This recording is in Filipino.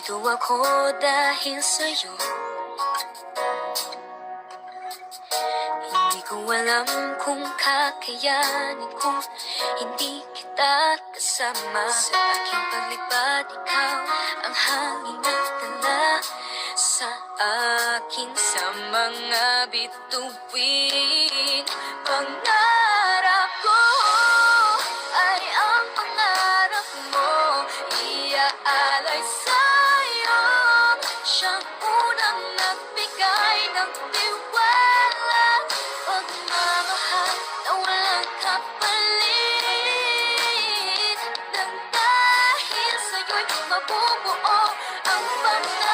Nandito ako dahil sa'yo. Hindi ko alam kung kakayanin kung hindi kita kasama. Sa aking paglipad, ikaw ang hangin na dala sa akin sa mga bituin. Pangarap ko ay ang pangarap mo, iaalay sa'yo. Siyang unang nagbigay ng tiwala, pagmamahal na walang kapalit. Nang dahil sa'yo'y mabubuo ang pangarap